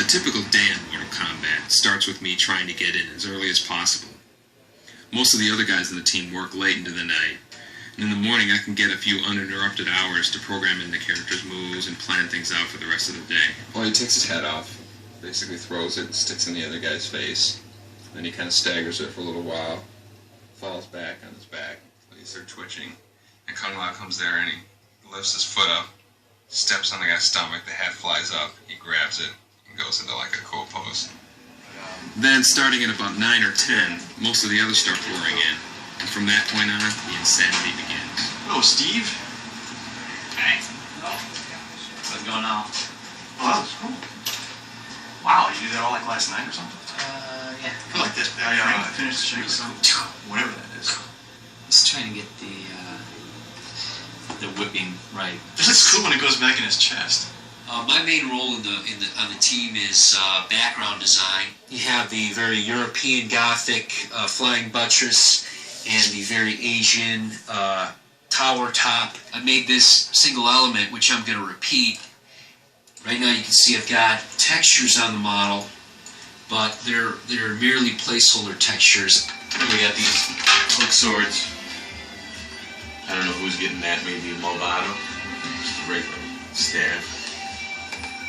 typical day in Mortal Kombat starts with me trying to get in as early as possible. Most of the other guys in the team work late into the night, and in the morning I can get a few uninterrupted hours to program in the character's moves and plan things out for the rest of the day. Well, he takes his head off, basically throws it and sticks in the other guy's face. Then he kind of staggers it for a little while, falls back on his back. He's there twitching, and Kung Lao comes there and he lifts his foot up, steps on the guy's stomach, the head flies up, he grabs it, and goes into like a cool pose. Then, starting at about 9 or 10, most of the others start pouring in, and from that point on, the insanity begins. Hello, Steve. Hey. What's going on? Oh, that was cool. Wow, you did that all like last night or something? Yeah. I like that. I finished the Shang Tsung. Whatever that is. Just trying to get the whipping right. It looks cool when it goes back in his chest. My main role on the team is background design. You have the very European Gothic flying buttress and the very Asian tower top. I made this single element, which I'm going to repeat. Right now you can see I've got textures on the model, but they're merely placeholder textures. We got these hook swords. I don't know who's getting that, maybe a Movado. Just a regular staff.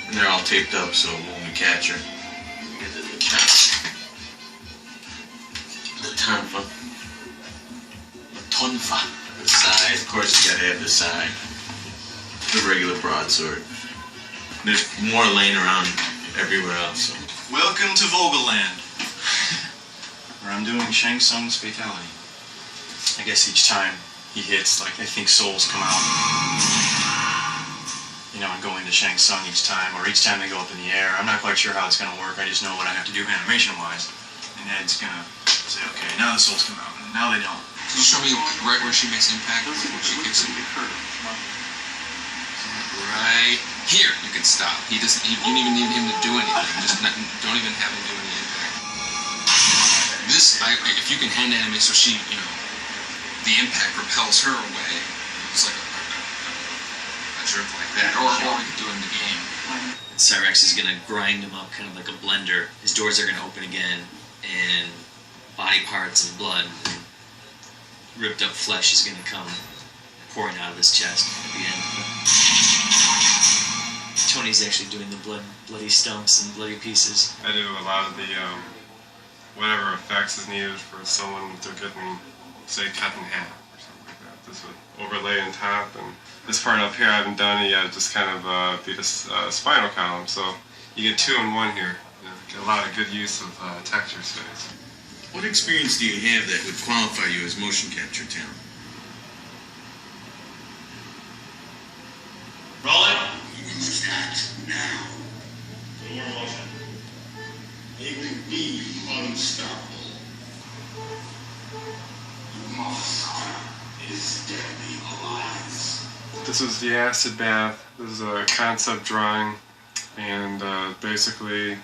And they're all taped up, so when we catch her, we get the tonfa. The tonfa. The side, of course you gotta have the side. The regular broadsword. There's more laying around everywhere else. So. Welcome to Vogelland, where I'm doing Shang Tsung's fatality. I guess each time he hits, like, I think souls come out. You know, and go into Shang Tsung each time, or each time they go up in the air. I'm not quite sure how it's going to work. I just know what I have to do animation-wise. And Ed's going to say, okay, now the souls come out, and now they don't. Can you show me right where she makes impact, when she kicks it? Right here, you can stop. You don't even need him to do anything. Don't even have him do any impact. This, if you can hand animate so she, the impact repels her away. It's like a jerk like that. Or we could do it in the game. Cyrex is going to grind him up kind of like a blender. His doors are going to open again, and body parts and blood and ripped up flesh is going to come pouring out of his chest at the end. Tony's actually doing the bloody stumps and bloody pieces. I do a lot of the whatever effects is needed for someone to get me, say, cut in half or something like that. This would overlay on top, and this part up here I haven't done it yet. Just kind of beat a spinal column, so you get 2 in 1 here. Get a lot of good use of texture space. What experience do you have that would qualify you as motion capture talent? Roll it. You can start now. Do more motion. It will be unstoppable. The monster is deadly alliance. This is the acid bath. This is a concept drawing, and basically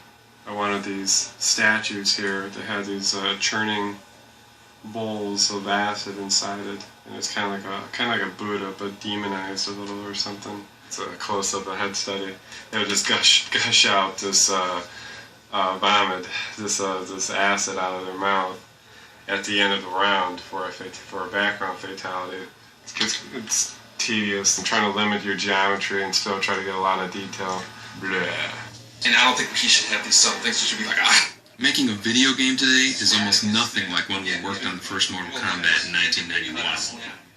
I wanted these statues here that had these churning bowls of acid inside it, and it's kind of like a Buddha, but demonized a little or something. It's a close-up, a head study. They would just gush out this vomit, this acid out of their mouth at the end of the round for a background fatality. It's tedious and trying to limit your geometry and still try to get a lot of detail. Blah. And I don't think he should have these subtle things. It should be like, Making a video game today is almost nothing like when we worked on the first Mortal Kombat in 1991.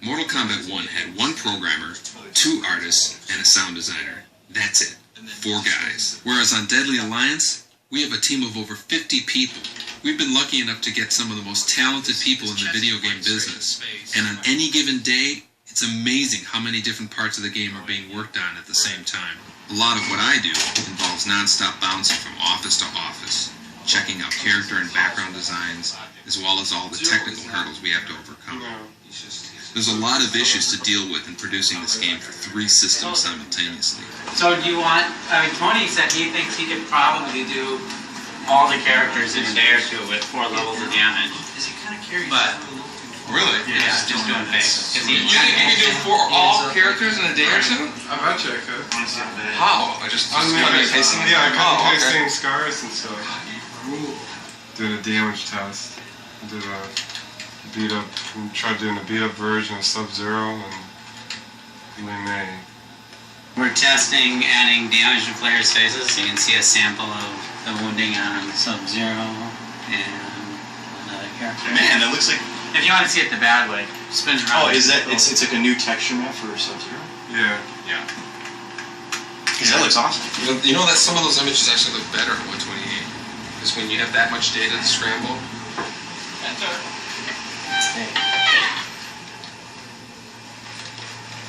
Mortal Kombat 1 had 1 programmer, 2 artists, and a sound designer. That's it. 4 guys. Whereas on Deadly Alliance, we have a team of over 50 people. We've been lucky enough to get some of the most talented people in the video game business. And on any given day, it's amazing how many different parts of the game are being worked on at the same time. A lot of what I do involves non-stop bouncing from office to office, checking out character and background designs, as well as all the technical hurdles we have to overcome. There's a lot of issues to deal with in producing this game for 3 systems simultaneously. So do you want, Tony said he thinks he could probably do all the characters in a day or 2 with 4 levels of damage. Is he kind of carried? But really? yeah, just doing faces. Because You think you could do all characters in a day or two? I bet you I could. How? Just I mean, cut and pasting? Yeah, I cut and Oh, pasting okay. scars and stuff. Did a damage test. Did a beat up. Tried doing a beat up version of Sub-Zero and Lee May. We're testing adding damage to players' faces. You can see a sample of the wounding on Sub-Zero and another character. Man, that looks like. If you want to see it the bad way, spins around. Oh, is that? It's like a new texture map for Sub-Zero. Yeah. Yeah. Because that looks awesome. You know that some of those images actually look better at 128. Because when you have that much data to scramble.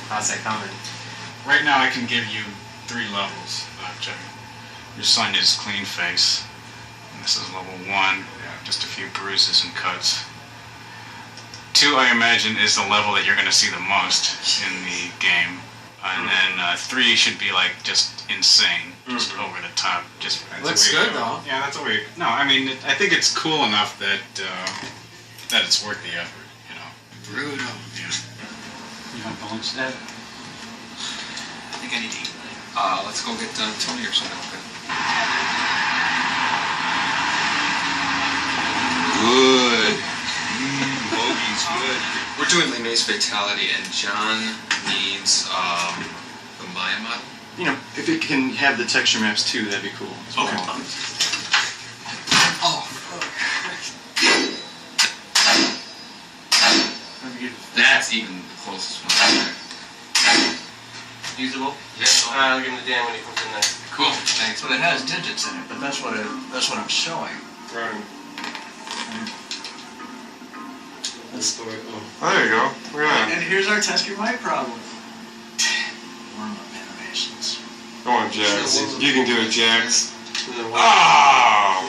How's that coming? Right now I can give you 3 levels. Your son is clean face. And this is level 1. Just a few bruises and cuts. 2, I imagine, is the level that you're going to see the most in the game. And then 3 should be like just insane, just over the top. Just Looks good though. Yeah, that's a way. No, I mean, I think it's cool enough that that it's worth the effort. You know. Brutal. Yeah. You want to launch that? I think I need to eat. Let's go get Tony or something. Good. Bogey's good. We're doing Lee May's Fatality, and John needs the Maya model. You know, if it can have the texture maps too, that'd be cool. Okay. Oh. That's even the closest one. Usable? Yes. I'll give him the damn when he comes in there. Cool. Thanks. But it has digits in it, but that's what I'm showing. Right. That's the way. Oh. Oh, there you go. Look at that. And here's our test your mic problem. Warm up animations. Go on, Jax. You can do it, Jax. Oh! Oh!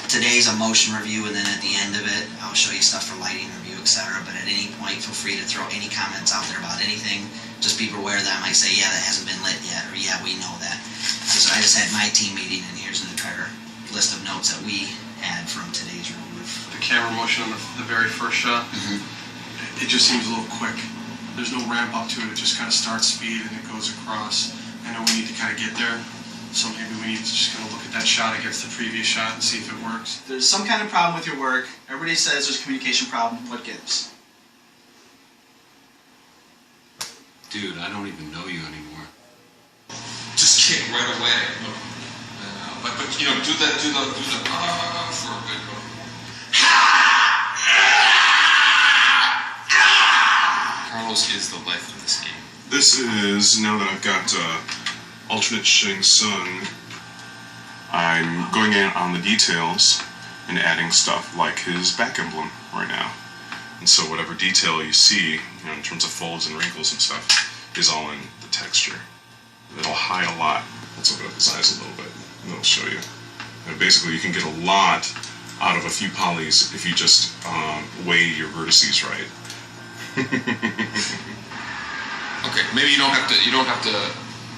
Today's a motion review, and then at the end of it, I'll show you stuff for lighting review, etc. But at any point, feel free to throw any comments out there about anything. Just be aware that I might say, yeah, that hasn't been lit yet, or yeah, we know that. So I just had my team meeting, and here's an entire list of notes that we had from today's review. The camera motion on the very first shot, it just seems a little quick. There's no ramp up to it, it just kind of starts speed and it goes across. I know we need to kind of get there, so maybe we need to just kind of look at that shot against the previous shot and see if it works. There's some kind of problem with your work. Everybody says there's a communication problem. What gives? Dude, I don't even know you anymore. Just kick right away. But you know, do the for a good go. Carlos is the life of this game. This is, now that I've got alternate Shing Sun, I'm going in on the details and adding stuff like his back emblem right now. And so whatever detail you see, you know, in terms of folds and wrinkles and stuff, is all in the texture. It'll hide a lot. Let's open up his eyes a little bit, and it'll show you. And basically, you can get a lot out of a few polys if you just weigh your vertices right. Okay, maybe you don't have to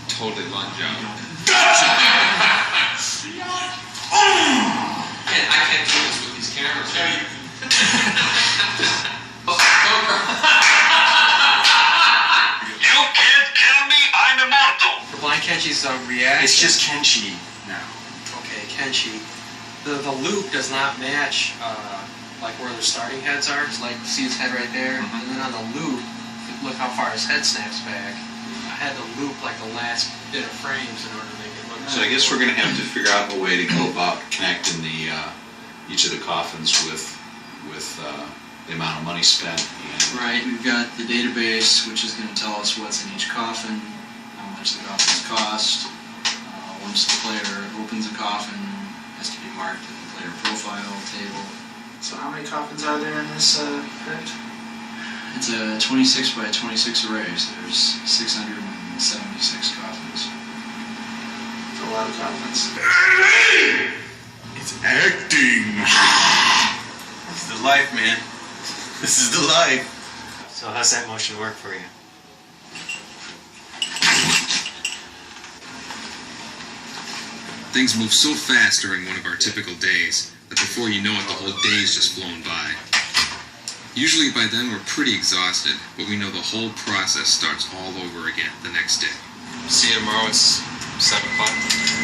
totally lunge out. I can't do this with these cameras. You can't kill me, I'm immortal! For Blind Kenchi's reaction. It's just Kenshi now. Okay, Kenshi. The loop does not match like where the starting heads are. It's like, see his head right there? And then on the loop, look how far his head snaps back. I had to loop like the last bit of frames in order to make it look. So I guess we're going to have to figure out a way to go about connecting the each of the coffins with the amount of money spent. And Right, we've got the database, which is going to tell us what's in each coffin, how much the coffins cost. Once the player opens a coffin, it has to be marked in the player profile table. So how many coffins are there in this crypt? It's a 26 by 26 array, so there's 676 coffins. It's a lot of coffins. It's acting! This is the life, man. This is the life. So how's that motion work for you? Things move so fast during one of our typical days but before you know it, the whole day's just flown by. Usually by then we're pretty exhausted, but we know the whole process starts all over again the next day. See you tomorrow. It's 7 o'clock.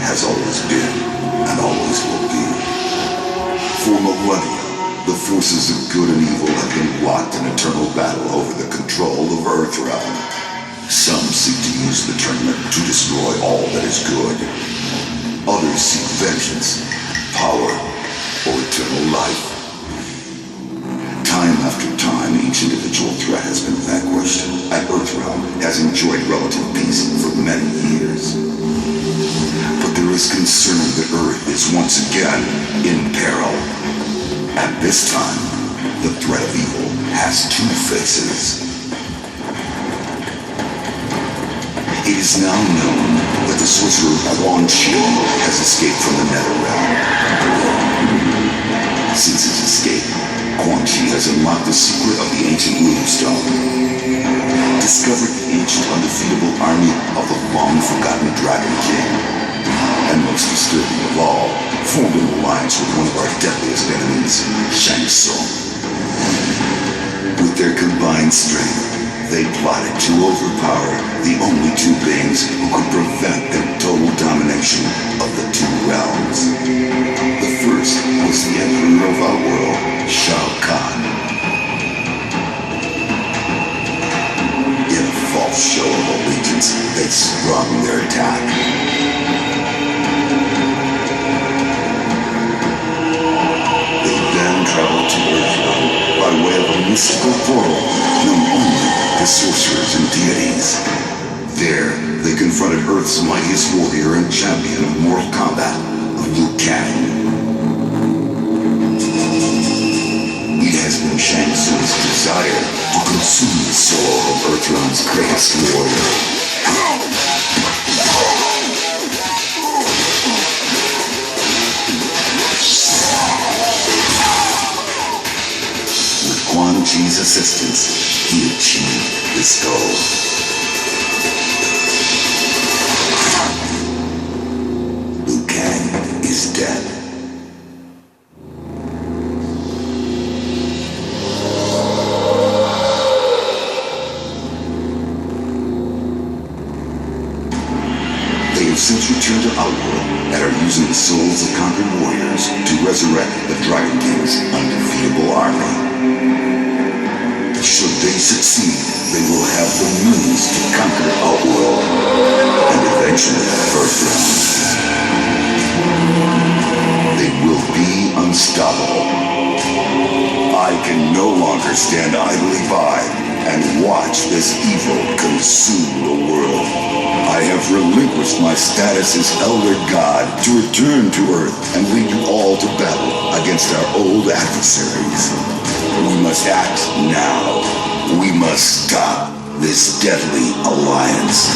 has always been and always will be. For millennia, the forces of good and evil have been locked in eternal battle over the control of Earthrealm. Some seek to use the tournament to destroy all that is good. Others seek vengeance, power, or eternal life. Time after time, each individual threat has been vanquished, and Earthrealm has enjoyed relative peace for many years. But there is concern that Earth is once again in peril. And this time, the threat of evil has two faces. It is now known that the sorcerer Quan Chi has escaped from the Netherrealm. Since his escape, Quan Chi has unlocked the secret of the ancient Moonstone, discovered the ancient undefeatable army of the long-forgotten Dragon King, and most disturbing of all, formed an alliance with one of our deadliest enemies, Shang Tsung. With their combined strength, they plotted to overpower the only two beings who could prevent their total domination of the two realms. The first was the Emperor of our world, Shao Kahn. In a false show of allegiance, they sprung their attack. They then traveled to Earthrealm by way of a mystical portal known only to sorcerers and deities. There, they confronted Earth's mightiest warrior and champion of Mortal Kombat, Liu Kang. It has been Shang Tsung's desire to consume the soul of Earthrealm's greatest warrior. With Quan Chi's assistance, he achieved his goal. Liu Kang is dead. They have since returned to Outworld and are using the souls of conquered warriors to resurrect the Dragon King's undefeatable army. Should they succeed, they will have the means to conquer Outworld and eventually Earthrealm. They will be unstoppable. I can no longer stand idly by and watch this evil consume the world. I have relinquished my status as Elder God to return to Earth and lead you all to battle against our old adversaries. We must act now. We must stop this deadly alliance.